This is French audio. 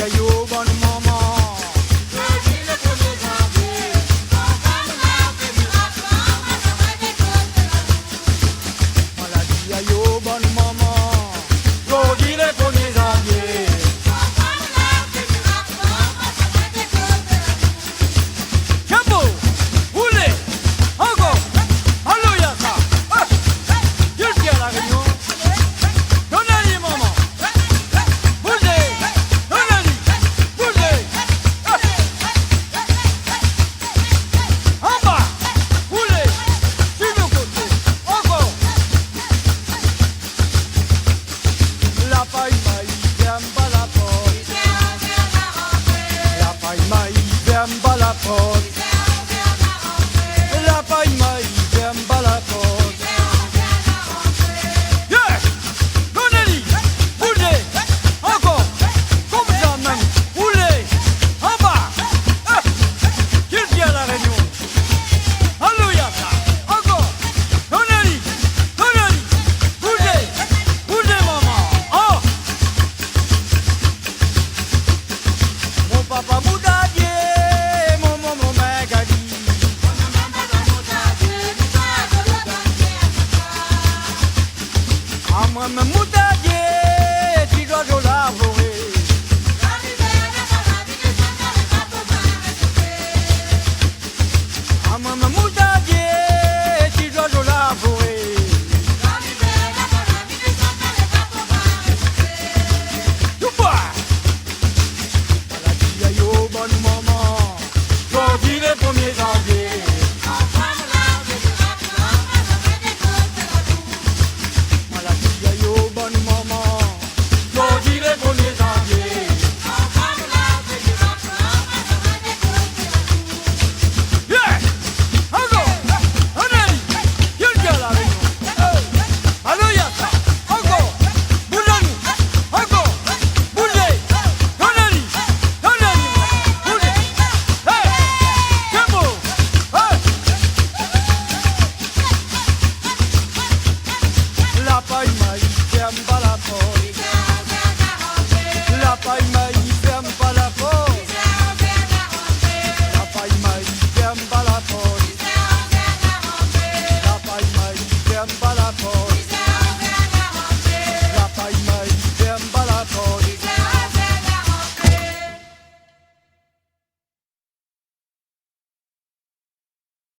yo, bonne maman. Maladie, yo, bonne maman. Jeudi le 1er janvier. Chapeau, roulez, encore, Maloya ça. Je le tiens à la réunion. Donnez-lui maman. Bougez, donnez-lui, bougez. En bas, roulez, sur le côté, encore. La paille maïs, ferme pas la porte. La paille maïs, ferme pas la porte. La paille maïs, ferme pas la porte. Yeah! Donnez-lui, bougez, encore, comme ça même, roulez, en bas. Qu'il tient la réunion. Alléluia, ça, encore, donnez-lui, bougez, bougez maman. Oh! Mon papa Moutardie, mon maman Magali. Ah, moi-même Moutardie, tu dois de la forêt. Ah, moi-même Moutardie, tu dois de la forêt. Tu vois? Maladie, yo, bonne maman.